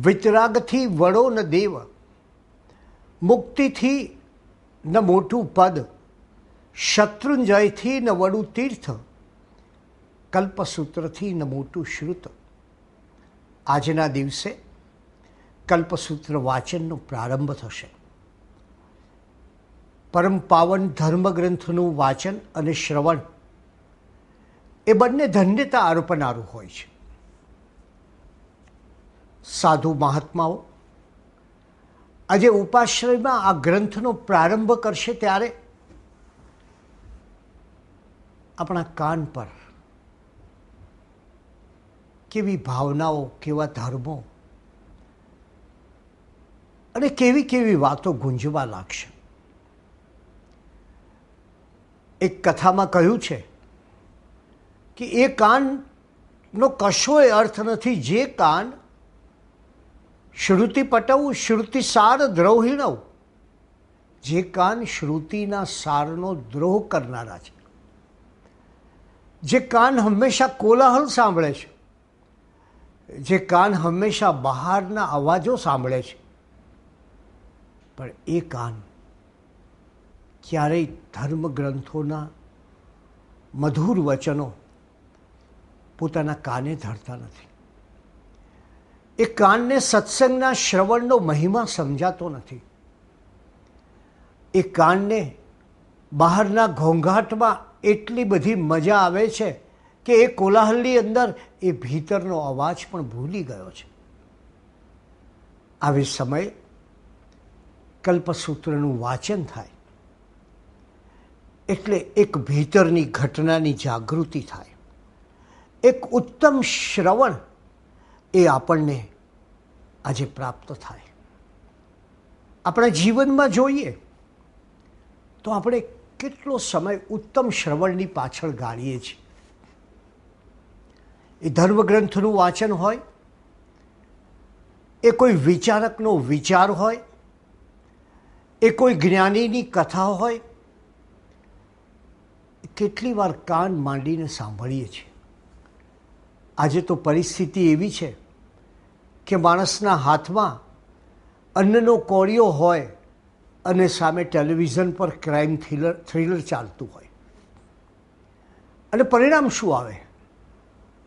વિતરાગથી વડો ન દેવ, મુક્તિથી ન મોટું પદ, શત્રુંજયથી ન વડું તીર્થ, કલ્પસૂત્રથી ન મોટું શ્રુત. આજના દિવસે કલ્પસૂત્ર વાચનનો પ્રારંભ થશે. પરમ પાવન ધર્મગ્રંથનું વાચન અને શ્રવણ એ બંને ધન્યતા અર્પનારું હોય છે. સાધુ મહાત્માઓ આજે ઉપાશ્રયમાં આ ગ્રંથનો પ્રારંભ કરશે ત્યારે આપણા કાન પર કેવી ભાવનાઓ, કેવા ધર્મો અને કેવી કેવી વાતો ગુંજવા લાગશે. એક કથામાં કહ્યું છે કે એ કાનનો કશોય અર્થ નથી જે કાન શ્રુતિ પટવું શ્રુતિ સાર દ્રોહિણવ, જે કાન શ્રુતિના સારનો દ્રોહ કરનારા છે, જે કાન હંમેશા કોલાહલ સાંભળે છે, જે કાન હંમેશા બહારના અવાજો સાંભળે છે, પણ એ કાન ક્યારેય ધર્મગ્રંથોના મધુર વચનો પોતાના કાને ધરતા નથી. એ કાનને સત્સંગના શ્રવણનો મહિમા સમજાતો નથી. એ કાનને બહારના ઘોંઘાટમાં એટલી બધી મજા આવે છે કે એ કોલાહલની અંદર એ ભીતરનો અવાજ પણ ભૂલી ગયો છે. આવી સમયે કલ્પસૂત્રનું વાચન થાય એટલે એક ભીતરની ઘટનાની જાગૃતિ થાય, એક ઉત્તમ શ્રવણ એ આપણને આજે પ્રાપ્ત થાય. આપણા જીવનમાં જોઈએ તો આપણે કેટલો સમય ઉત્તમ શ્રવણની પાછળ ગાળીએ છીએ. એ ધર્મગ્રંથનું વાચન હોય, એ કોઈ વિચારકનો વિચાર હોય, એ કોઈ જ્ઞાનીની કથા હોય, કેટલી વાર કાન માંડીને સાંભળીએ છીએ. આજે તો પરિસ્થિતિ એવી છે કે માણસના હાથમાં અન્નનો કોળિયો હોય અને સામે ટેલિવિઝન પર ક્રાઇમ થ્રિલર ચાલતું હોય, અને પરિણામ શું આવે?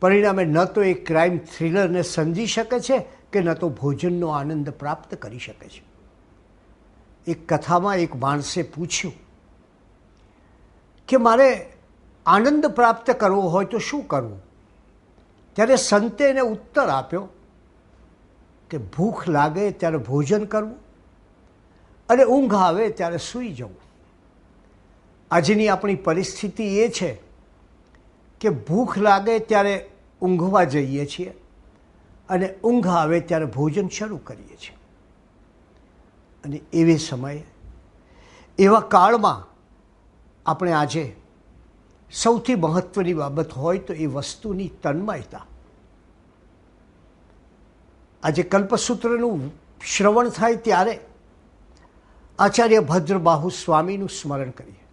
પરિણામે ન તો એ ક્રાઇમ થ્રિલરને સમજી શકે છે કે ન તો ભોજનનો આનંદ પ્રાપ્ત કરી શકે છે. એક કથામાં એક માણસે પૂછ્યું કે મારે આનંદ પ્રાપ્ત કરવો હોય તો શું કરવું? ત્યારે સંતે એને ઉત્તર આપ્યો કે ભૂખ લાગે ત્યારે ભોજન કરવું અને ઊંઘ આવે ત્યારે સૂઈ જવું. આજની આપણી પરિસ્થિતિ એ છે કે ભૂખ લાગે ત્યારે ઊંઘવા જઈએ છીએ અને ઊંઘ આવે ત્યારે ભોજન શરૂ કરીએ છીએ. અને એવી સમયે, એવા કાળમાં આપણે આજે સૌથી મહત્ત્વની બાબત હોય તો એ વસ્તુની તન્મયતા. આજે કલ્પસૂત્રનું શ્રવણ થાય ત્યારે આચાર્ય ભદ્રબાહુ સ્વામીનું સ્મરણ કરીએ.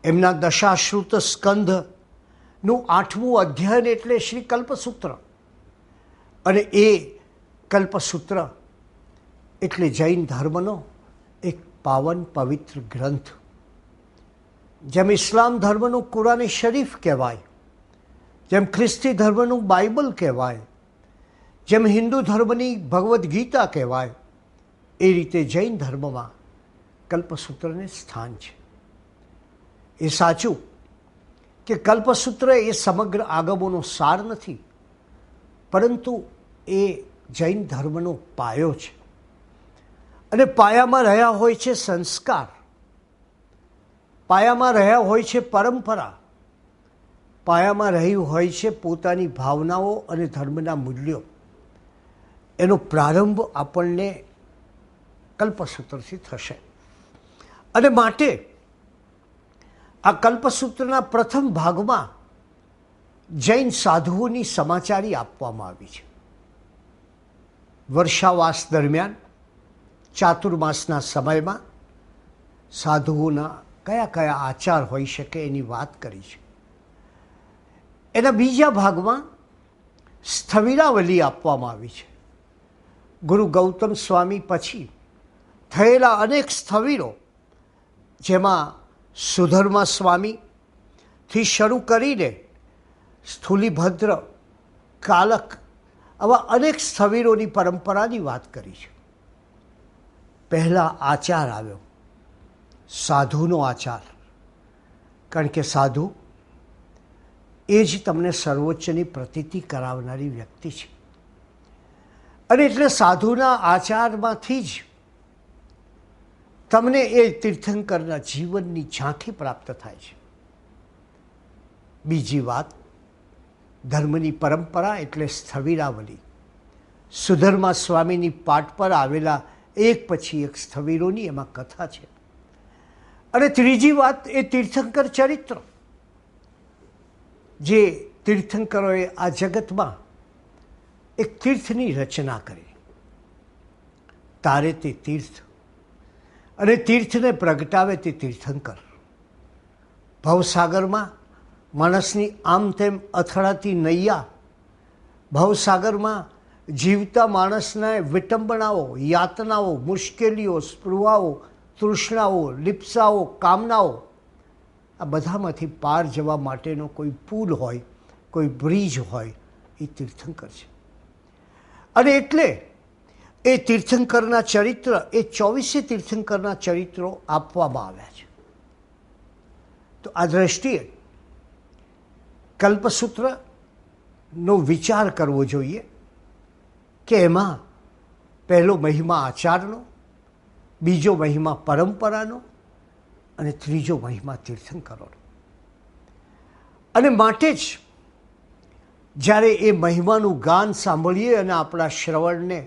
એમના દશાશ્રુત સ્કંધનું 8મું અધ્યયન એટલે શ્રી કલ્પસૂત્ર, અને એ કલ્પસૂત્ર એટલે જૈન ધર્મનો એક પાવન પવિત્ર ગ્રંથ. જેમ ઇસ્લામ ધર્મનું કુરાન શરીફ કહેવાય, જેમ ખ્રિસ્તી ધર્મનું બાઇબલ કહેવાય, જેમ હિન્દુ ધર્મની ભગવદ્ ગીતા કહેવાય, એ રીતે જૈન ધર્મમાં કલ્પસૂત્રને સ્થાન છે. એ સાચું કે કલ્પસૂત્ર એ સમગ્ર આગમોનો સાર નથી, પરંતુ એ જૈન ધર્મનો પાયો છે. અને પાયામાં રહ્યા હોય છે સંસ્કાર, પાયામાં રહ્યા હોય છે પરંપરા, પાયામાં રહ્યું હોય છે પોતાની ભાવનાઓ અને ધર્મના મૂલ્યો. એનો પ્રારંભ આપણને કલ્પસૂત્રથી થશે. અને માટે આ કલ્પસૂત્રના પ્રથમ ભાગમાં જૈન સાધુઓની સમાચારી આપવામાં આવી છે. વર્ષાવાસ દરમિયાન ચાતુર્માસના સમયમાં સાધુઓના કયા કયા આચાર હોઈ શકે એની વાત કરી છે. એના બીજા ભાગમાં સ્થવિરાવલી આપવામાં આવી છે. ગુરુ ગૌતમ સ્વામી પછી થયેલા અનેક સ્થવિરો, જેમાં સુધર્મા સ્વામીથી શરૂ કરીને સ્થૂલીભદ્ર, કાલક, આવા અનેક સ્થવિરોની પરંપરાની વાત કરી છે. પહેલાં આચાર આવ્યો, સાધુનો આચાર, કારણ કે સાધુ એ જ તમને સર્વોચ્ચની પ્રતીતિ કરાવનારી વ્યક્તિ છે. અને એટલે સાધુના આચારમાંથી જ તમને એ તીર્થંકરના જીવનની ઝાંખી પ્રાપ્ત થાય છે. બીજી વાત, ધર્મની પરંપરા એટલે સ્થવિરાવલી, સુધર્મા સ્વામીની પાટ પર આવેલા એક પછી એક સ્થવિરોની એમાં કથા છે. અને ત્રીજી વાત એ તીર્થંકર ચરિત્ર, જે તીર્થંકરોએ આ જગતમાં એક તીર્થની રચના કરી. તારે તે તીર્થ અને તીર્થને પ્રગટાવે તે તીર્થંકર. ભવસાગરમાં માણસની આમ તેમ અથડાતી નૈયા, ભવસાગરમાં જીવતા માણસના વિટંબણાઓ, યાતનાઓ, મુશ્કેલીઓ, સ્પૃહાઓ, તૃષ્ણાઓ, લિપ્સાઓ, કામનાઓ, આ બધામાંથી પાર જવા માટેનો કોઈ પુલ હોય, કોઈ બ્રિજ હોય, એ તીર્થંકર છે. અને એટલે એ તીર્થંકરના ચરિત્ર, એ 24 તીર્થંકરના ચરિત્રો આપવામાં આવ્યા છે. તો આ દ્રષ્ટિએ કલ્પસૂત્રનો વિચાર કરવો જોઈએ કે એમાં પહેલો મહિમા આચારનો, બીજો મહિમા પરંપરાનો અને ત્રીજો મહિમા તીર્થંકરોનો. અને માટે જ જ્યારે એ મહિમાનું ગાન સાંભળીએ અને આપણા શ્રવણને,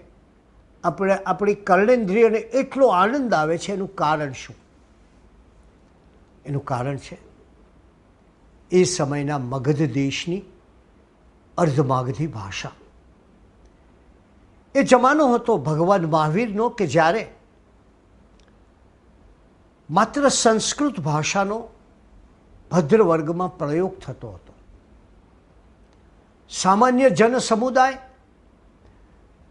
આપણી કર્ણેન્દ્રિયને એટલો આનંદ આવે છે, એનું કારણ શું? એનું કારણ છે એ સમયના મગધ દેશની અર્ધમાગધી ભાષા. એ જમાનો હતો ભગવાન મહાવીરનો કે જ્યારે માત્ર સંસ્કૃત ભાષાનો ભદ્ર વર્ગમાં પ્રયોગ થતો હતો. સામાન્ય જન સમુદાય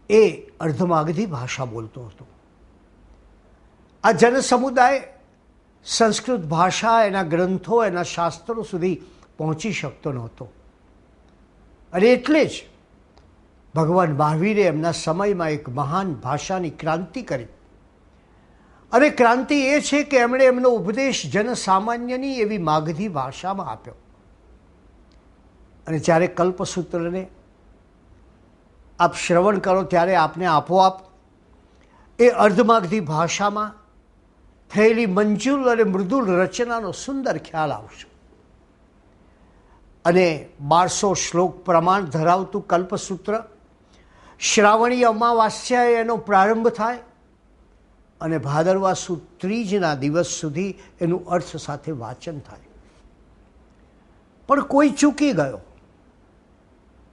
એ અર્ધમાગધી ભાષા બોલતો હતો. આ જન સમુદાય સંસ્કૃત ભાષા, એના ગ્રંથો, એના શાસ્ત્રો સુધી પહોંચી શકતો નહોતો. અને એટલે જ ભગવાન મહાવીરે એમના સમયમાં એક મહાન ભાષાની ક્રાંતિ કરી. અને ક્રાંતિ એ છે કે એમણે એમનો ઉપદેશ જનસામાન્યની એવી માગધી ભાષામાં આપ્યો. અને જ્યારે કલ્પસૂત્રને આપ શ્રવણ કરો ત્યારે આપને આપોઆપ એ અર્ધમાગધી ભાષામાં થયેલી મંજુલ અને મૃદુલ રચનાનો સુંદર ખ્યાલ આવશે. અને 1200 શ્લોક પ્રમાણ ધરાવતું કલ્પસૂત્ર શ્રાવણી અમાવાસ્યાએ એનો પ્રારંભ થાય અને ભાદરવા સુદ ત્રીજના દિવસ સુધી એનું અર્થ સાથે વાંચન થાય. પણ કોઈ ચૂકી ગયો,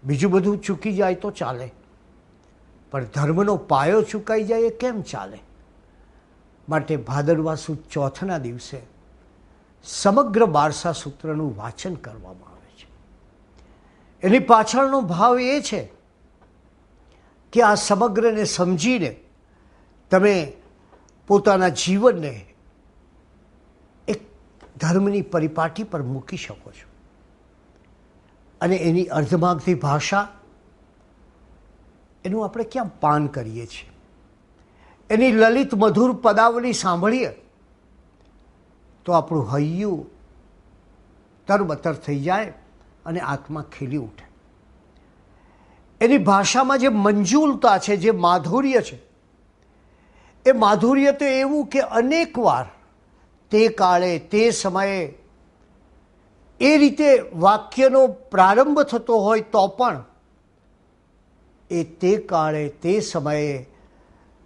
બીજું બધું ચૂકી જાય તો ચાલે, પણ ધર્મનો પાયો ચૂકાઈ જાય એ કેમ ચાલે? માટે ભાદરવા સુદ ચોથના દિવસે સમગ્ર 12 સૂત્રનું વાંચન કરવામાં આવે છે. એની પાછળનો ભાવ એ છે કે આ સમગ્રને સમજીને તમે પોતાના જીવનને એક ધર્મની પરિપાટી પર મૂકી શકો છો. અને એની અર્ધમાગધી ભાષા, એનું આપણે ક્યાં પાન કરીએ છીએ? એની લલિત મધુર પદાવલી સાંભળીએ તો આપણું હૈયું તરબતર થઈ જાય અને આત્મા ખીલી ઉઠે. એની ભાષામાં જે મંજુલતા છે, જે માધુર્ય છે, એ માધુર્ય તો એવું કે અનેક વાર તે કાળે, તે સમયે એ રીતે વાક્યનો પ્રારંભ થતો હોય તો પણ એ તે કાળે, તે સમયે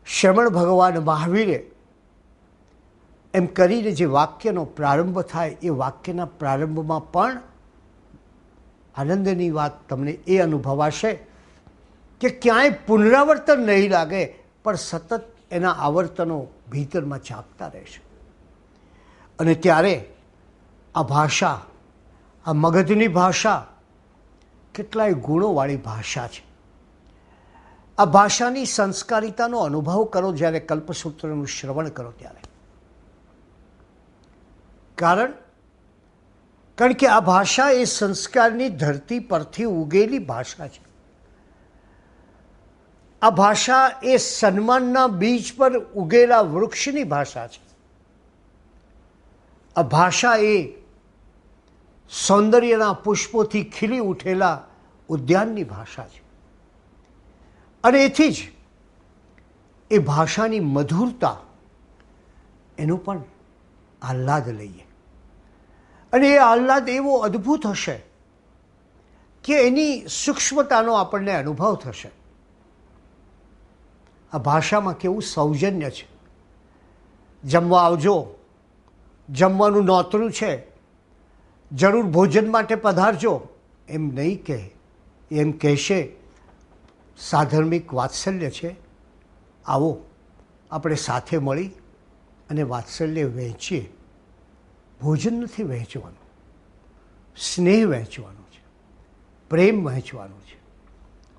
શ્રમણ ભગવાન મહાવીરે એમ કરીને જે વાક્યનો પ્રારંભ થાય, એ વાક્યના પ્રારંભમાં પણ આનંદની વાત તમને એ અનુભવાશે કે ક્યાંય પુનરાવર્તન નહીં લાગે, પણ સતત એના આવર્તનો ભીતરમાં જાગતા રહેશે. અને ત્યારે આ ભાષા, આ મગધની ભાષા કેટલાય ગુણોવાળી ભાષા છે. આ ભાષાની સંસ્કારિતાનો અનુભવ કરો જ્યારે કલ્પસૂત્રનું શ્રવણ કરો ત્યારે. કારણ કે આ ભાષા એ સંસ્કારની ધરતી પરથી ઉગેલી ભાષા છે. આ ભાષા એ સન્માનના બીજ પર ઉગેલા વૃક્ષની ભાષા છે. આ ભાષા એ સૌંદર્યના પુષ્પોથી ખીલી ઉઠેલા ઉદ્યાનની ભાષા છે. અને એથી જ એ ભાષાની મધુરતા એનો પણ આહ્લાદ લઈએ. અને એ આહ્લાદ એવો અદ્ભુત હશે કે એની સૂક્ષ્મતાનો આપણને અનુભવ થશે. આ ભાષામાં કેવું સૌજન્ય છે. જમવા આવજો, જમવાનું નોતરું છે, જરૂર ભોજન માટે પધારજો એમ નહીં કહે. એમ કહેશે સાધર્મિક વાત્સલ્ય છે, આવો આપણે સાથે મળી અને વાત્સલ્ય વહેંચીએ. ભોજન નથી વહેંચવાનું, સ્નેહ વહેંચવાનો છે, પ્રેમ વહેંચવાનો છે,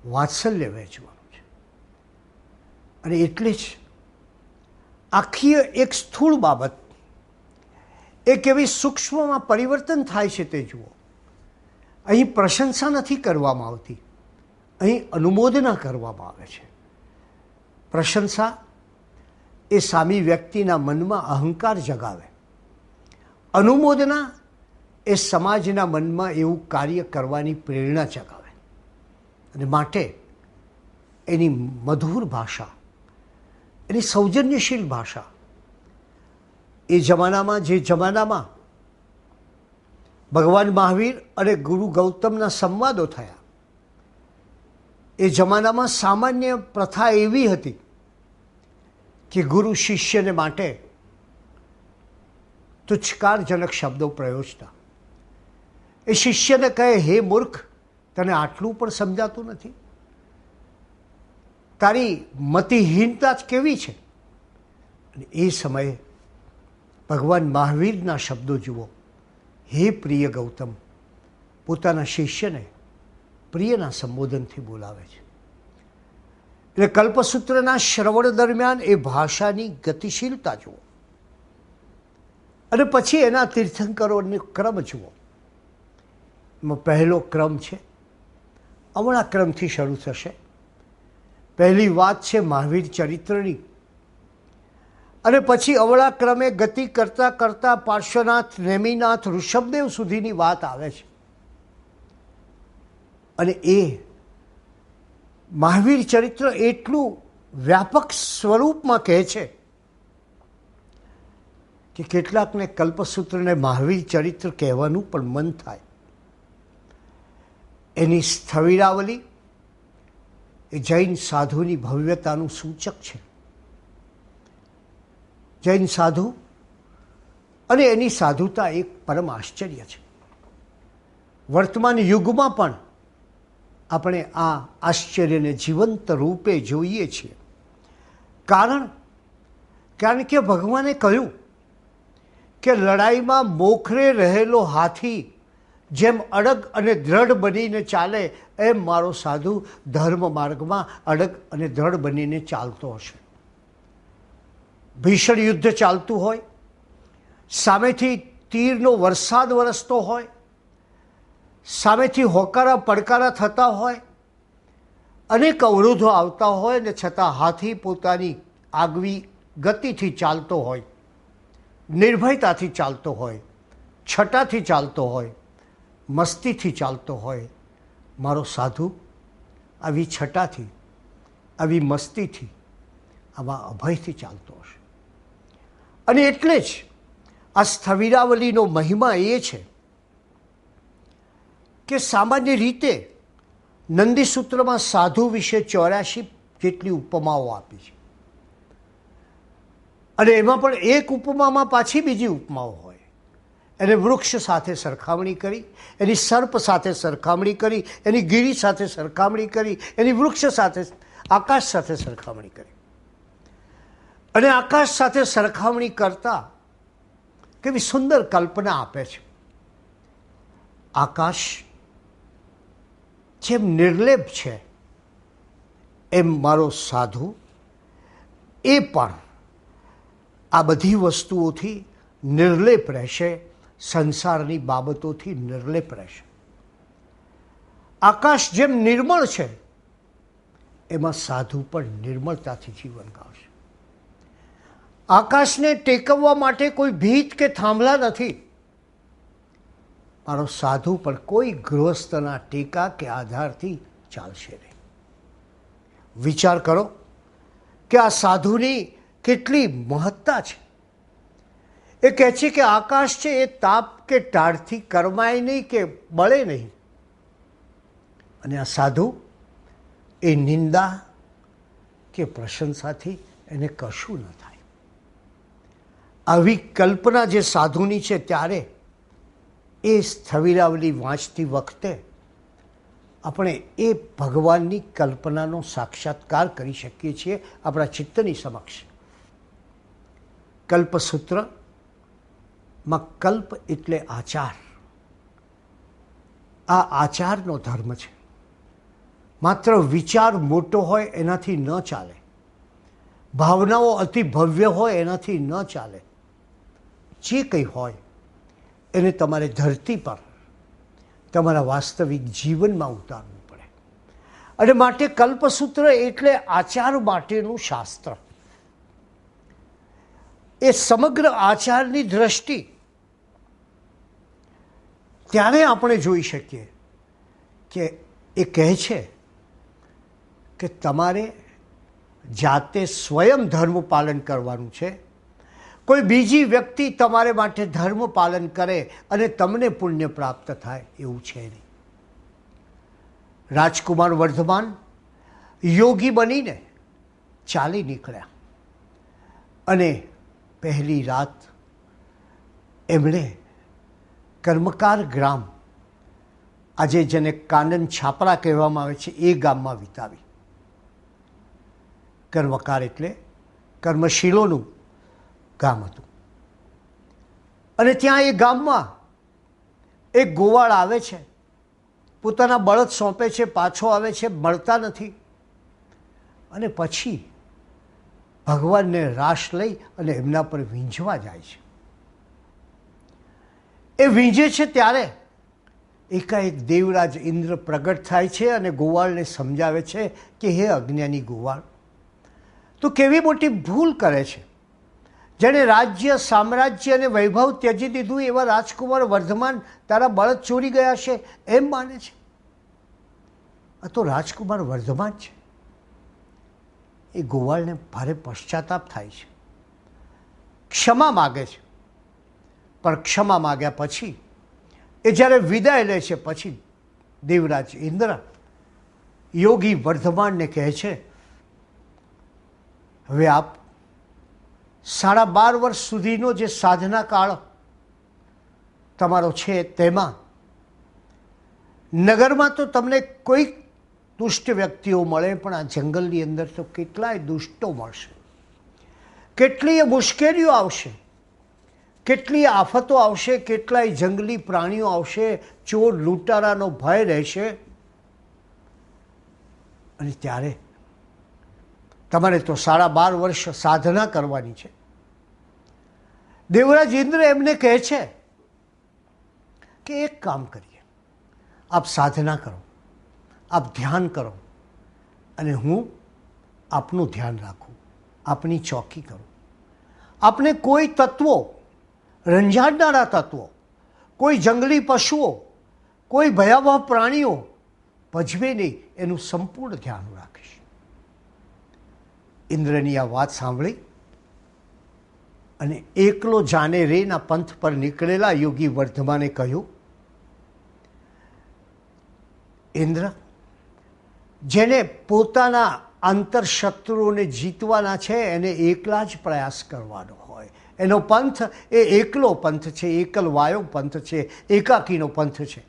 વાત્સલ્ય વહેંચવાનું છે. અને એટલે જ આખી એક સ્થૂળ બાબત એક એવી સૂક્ષ્મમાં પરિવર્તન થાય છે તે જુઓ. અહીં પ્રશંસા નથી કરવામાં આવતી, અહીં અનુમોદના કરવામાં આવે છે. પ્રશંસા એ સામી વ્યક્તિના મનમાં અહંકાર જગાવે. અનુમોદના એ સમાજના મનમાં એવું કાર્ય કરવાની પ્રેરણા જગાવે. અને માટે એની મધુર ભાષા, એની સૌજન્યશીલ ભાષા, એ જમાનામાં જે જમાનામાં ભગવાન મહાવીર અને ગુરુ ગૌતમના સંવાદો થયા, એ જમાનામાં સામાન્ય પ્રથા એવી હતી કે ગુરુ શિષ્યને માટે તુચ્છકારજનક શબ્દો પ્રયોજતા. એ શિષ્યને કહે, હે મૂર્ખ, તને આટલું પણ સમજાતું નથી? તારી મતિહીનતા જ કેવી છે? અને એ સમયે ભગવાન મહાવીરના શબ્દો જુઓ, હે પ્રિય ગૌતમ, પોતાના શિષ્યને પ્રિયના સંબોધનથી બોલાવે છે. એટલે કલ્પસૂત્રના શ્રવણ દરમિયાન એ ભાષાની ગતિશીલતા જુઓ. અને પછી એના તીર્થંકરોનો ક્રમ જુઓ. એમાં પહેલો ક્રમ છે, અમણા ક્રમથી શરૂ થશે. પહેલી વાત છે મહાવીર ચરિત્રની. અને પછી અવળા ક્રમે ગતિ કરતાં કરતાં પાર્શ્વનાથ, નેમિનાથ, ઋષભદેવ સુધીની વાત આવે છે. અને એ મહાવીર ચરિત્ર એટલું વ્યાપક સ્વરૂપમાં કહે છે કે કેટલાકને કલ્પસૂત્રને મહાવીર ચરિત્ર કહેવાનું પણ મન થાય. એની સ્થવિરાવલી એ જૈન સાધુની ભવ્યતાનું સૂચક છે. જૈન સાધુ અને એની સાધુતા એક પરમ આશ્ચર્ય છે. વર્તમાન યુગમાં પણ આપણે આ આશ્ચર્યને જીવંત રૂપે જોઈએ છીએ. કારણ કે ભગવાને કહ્યું કે લડાઈમાં મોખરે રહેલો હાથી જેમ અડગ અને દ્રઢ બનીને ચાલે, એમ મારો સાધુ ધર્મ માર્ગમાં અડગ અને દ્રઢ બનીને ચાલતો હશે. ભીષણ યુદ્ધ ચાલતું હોય, સામેથી તીરનો વરસાદ વરસતો હોય, સામેથી હોકારા પડકારા થતા હોય, અનેક અવરોધો આવતા હોય, ને છતાં હાથી પોતાની આગવી ગતિથી ચાલતો હોય, નિર્ભયતાથી ચાલતો હોય, છટાથી ચાલતો હોય, મસ્તીથી ચાલતો હોય. મારો સાધુ આવી છટાથી, આવી મસ્તીથી, આવા અભયથી ચાલતો હશે. અને એટલે જ આ સ્થવિરાવલીનો મહિમા એ છે કે સામાન્ય રીતે નંદીસૂત્રમાં સાધુ વિશે 84 જેટલી ઉપમાઓ આપી છે. અને એમાં પણ એક ઉપમામાં પાછી બીજી ઉપમાઓ હોય. એને વૃક્ષ સાથે સરખામણી કરી, એની સર્પ સાથે સરખામણી કરી, એની ગીરી સાથે સરખામણી કરી, એની વૃક્ષ સાથે, આકાશ સાથે સરખામણી કરી. અને આકાશ સાથે સરખામણી કરતા કેવી સુંદર કલ્પના આપે છે. આકાશ જેમ નિર્લેપ છે એમ મારો સાધુ એ પણ આ બધી વસ્તુઓથી નિર્લેપ રહેશે, સંસારની બાબતોથી નિર્લેપ રહેશે. આકાશ જેમ નિર્મળ છે એમાં સાધુ પણ નિર્મળતાથી જીવન ગાળશે. આકાશને ટેકવવા માટે કોઈ ભીત કે થાંભલા નથી. મારો સાધુ પણ કોઈ ગૃહસ્થના ટેકા કે આધારથી ચાલશે નહીં. વિચાર કરો કે આ સાધુની કેટલી મહત્તા છે. એ કહે છે કે આકાશ છે એ તાપ કે ટાળથી કરમાય નહીં કે બળે નહીં, અને આ સાધુ એ નિંદા કે પ્રશંસાથી એને કશું ન થાય. આવી કલ્પના જે સાધુની છે ત્યારે એ સ્થવિરાવલી વાંચતી વખતે આપણે એ ભગવાનની કલ્પનાનો સાક્ષાત્કાર કરી શકીએ છીએ આપણા ચિત્તની સમક્ષ. કલ્પસૂત્રમાં કલ્પ એટલે આચાર. આ આચારનો ધર્મ છે. માત્ર વિચાર મોટો હોય એનાથી ન ચાલે, ભાવનાઓ અતિ ભવ્ય હોય એનાથી ન ચાલે. જે કંઈ હોય એને તમારે ધરતી પર તમારા વાસ્તવિક જીવનમાં ઉતારવું પડે. અને માટે કલ્પસૂત્ર એટલે આચાર માટેનું શાસ્ત્ર. એ સમગ્ર આચારની દ્રષ્ટિ ત્યારે આપણે જોઈ શકીએ કે એ કહે છે કે તમારે જાતે સ્વયં ધર્મ પાલન કરવાનું છે. કોઈ બીજી વ્યક્તિ તમારે માટે ધર્મ પાલન કરે અને તમને પુણ્ય પ્રાપ્ત થાય એવું છે નહીં. રાજકુમાર વર્ધમાન યોગી બનીને ચાલી નીકળ્યા અને પહેલી રાત એમણે કર્મકાર ગ્રામ, આજે જેને કાનન છાપરા કહેવામાં આવે છે, એ ગામમાં વિતાવી. કર્મકાર એટલે કર્મશીલોનું ગામ હતું. અને ત્યાં એ ગામમાં એક ગોવાળ આવે છે, પોતાના બળદ સોંપે છે, પાછો આવે છે, મળતા નથી. અને પછી ભગવાનને રાસ લઈ અને એમના પર વીંઝવા જાય છે. એ વીંઝે છે ત્યારે એકાએક દેવરાજ ઇન્દ્ર પ્રગટ થાય છે અને ગોવાળને સમજાવે છે કે હે અજ્ઞાની ગોવાળ, તું કેવી મોટી ભૂલ કરે છે. જેણે રાજ્ય, સામ્રાજ્ય અને વૈભવ ત્યજી દીધું એવા રાજકુમાર વર્ધમાન તારા બળદ ચોરી ગયા છે એમ માને છે. આ તો રાજકુમાર વર્ધમાન છે. એ ગોવાળને ભારે પશ્ચાતાપ થાય છે, ક્ષમા માગે છે. પણ ક્ષમા માગ્યા પછી એ જ્યારે વિદાય લે છે પછી દેવરાજ ઇન્દ્ર યોગી વર્ધમાનને કહે છે, હવે આપ 12.5 વર્ષ સુધીનો જે સાધના કાળ તમારો છે તેમાં નગરમાં તો તમને કોઈ દુષ્ટ વ્યક્તિઓ મળે, પણ આ જંગલની અંદર તો કેટલાય દુષ્ટો મળશે, કેટલીય મુશ્કેલીઓ આવશે, કેટલીય આફતો આવશે, કેટલાય જંગલી પ્રાણીઓ આવશે, ચોર લૂંટારાનો ભય રહેશે. અને ત્યારે તમારે તો 12.5 વર્ષ સાધના કરવાની છે. દેવરાજ ઇન્દ્ર એમને કહે છે કે એક કામ કરીએ, આપ સાધના કરો, આપ ધ્યાન કરો, અને હું આપનું ધ્યાન રાખું, આપની ચોકી કરું. આપને કોઈ તત્વો, રંજાડનારા તત્વો, કોઈ જંગલી પશુઓ, કોઈ ભયાવહ પ્રાણીઓ ભજવે નહીં એનું સંપૂર્ણ ધ્યાન રાખીશ. ઇન્દ્રની આ વાત સાંભળી અને એકલો જાને રેના પંથ પર નીકળેલા યોગી વર્ધમાને કહ્યું, ઇન્દ્ર, જેને પોતાના આંતરશત્રુઓને જીતવાના છે એને એકલા જ પ્રયાસ કરવાનો હોય. એનો પંથ એ એકલો પંથ છે, એકલવાયો પંથ છે, એકાકીનો પંથ છે.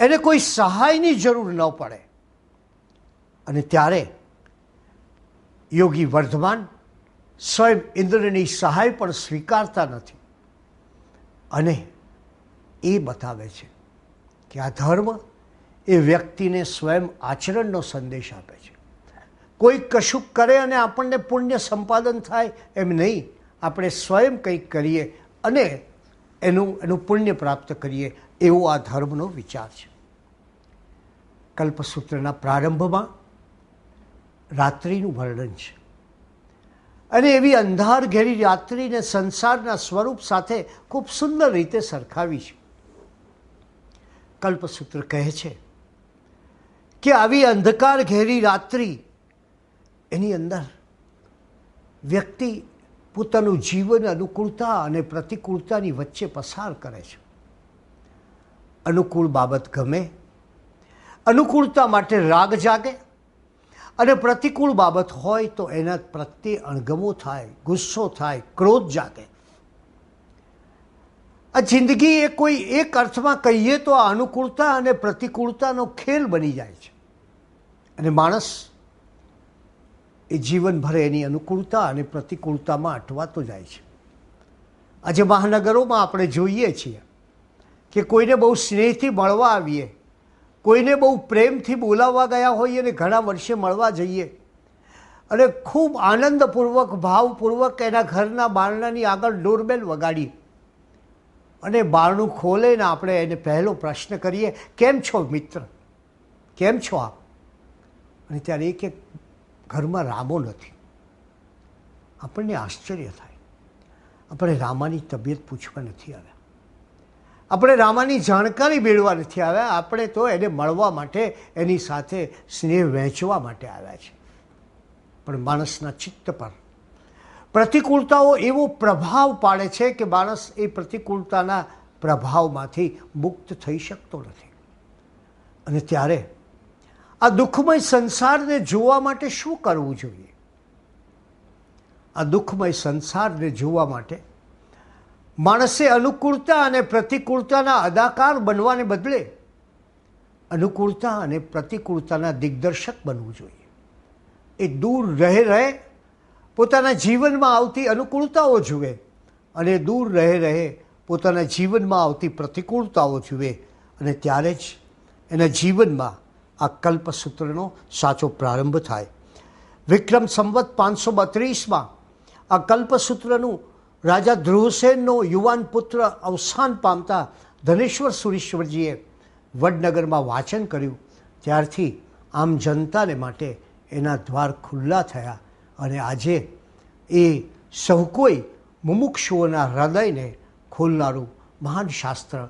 એને કોઈ સહાયની જરૂર ન પડે. અને ત્યારે યોગી વર્ધમાન સ્વયં ઇન્દ્રની સહાય પણ સ્વીકારતા નથી અને એ બતાવે છે કે આ ધર્મ એ વ્યક્તિને સ્વયં આચરણનો સંદેશ આપે છે. કોઈ કશુંક કરે અને આપણને પુણ્ય સંપાદન થાય એમ નહીં, આપણે સ્વયં કંઈક કરીએ અને એનું પુણ્ય પ્રાપ્ત કરીએ, એવો આ ધર્મનો વિચાર છે. કલ્પસૂત્રના પ્રારંભમાં રાત્રિનું વર્ણન છે અને એવી અંધાર ઘેરી રાત્રિને સંસારના સ્વરૂપ સાથે ખૂબ સુંદર રીતે સરખાવી છે. કલ્પસૂત્ર કહે છે કે આવી અંધકાર ઘેરી રાત્રિ, એની અંદર વ્યક્તિ પોતાનું જીવન અનુકૂળતા અને પ્રતિકૂળતાની વચ્ચે પસાર કરે છે. અનુકૂળ બાબત ગમે, અનુકૂળતા માટે રાગ જાગે, અને પ્રતિકૂળ બાબત હોય તો એના પ્રત્યે અણગમો થાય, ગુસ્સો થાય, ક્રોધ જાગે. આ જિંદગી એ કોઈ એક અર્થમાં કહીએ તો આ અનુકૂળતા અને પ્રતિકૂળતાનો ખેલ બની જાય છે અને માણસ એ જીવનભર એની અનુકૂળતા અને પ્રતિકૂળતામાં અટવાતો જાય છે. આજે મહાનગરોમાં આપણે જોઈએ છીએ કે કોઈને બહુ સ્નેહથી મળવા આવીએ, કોઈને બહુ પ્રેમથી બોલાવવા ગયા હોઈએ અને ઘણા વર્ષે મળવા જઈએ અને ખૂબ આનંદપૂર્વક, ભાવપૂર્વક એના ઘરના બારણાની આગળ ડોરબેલ વગાડીએ અને બારણું ખોલે ને આપણે એને પહેલો પ્રશ્ન કરીએ, કેમ છો મિત્ર, કેમ છો આપ? અને ત્યારે એક ઘરમાં રામો નથી. આપણને આશ્ચર્ય થાય. આપણે રામાની તબિયત પૂછવા નથી આવ્યા, આપણે રામાની જાણકારી મેળવવા નથી આવ્યા, આપણે તો એને મળવા માટે, એની સાથે સ્નેહ વહેંચવા માટે આવ્યા છે. પણ માણસના ચિત્ત પર પ્રતિકૂળતાઓ એવો પ્રભાવ પાડે છે કે માણસ એ પ્રતિકૂળતાના પ્રભાવમાંથી મુક્ત થઈ શકતો નથી. અને ત્યારે આ દુઃખમય સંસારને જોવા માટે શું કરવું જોઈએ? આ દુઃખમય સંસારને જોવા માટે માણસે અનુકૂળતા અને પ્રતિકૂળતાના અદાકાર બનવાને બદલે અનુકૂળતા અને પ્રતિકૂળતાના દિગ્દર્શક બનવું જોઈએ. એ દૂર રહે પોતાના જીવનમાં આવતી અનુકૂળતાઓ જુએ અને દૂર રહે પોતાના જીવનમાં આવતી પ્રતિકૂળતાઓ જુએ, અને ત્યારે જ એના જીવનમાં આ કલ્પસૂત્રનો સાચો પ્રારંભ થાય. વિક્રમ સંવત 532માં આ કલ્પસૂત્રનું રાજા ધ્રુવસેનનો યુવાન પુત્ર અવસાન પામતા ધનેશ્વર સુરીશ્વરજીએ વડનગરમાં વાંચન કર્યું. ત્યારથી આમ જનતાને માટે એના દ્વાર ખુલ્લા થયા અને આજે એ સહુ કોઈ મુમુક્ષુઓના હૃદયને ખોલનારું મહાન શાસ્ત્ર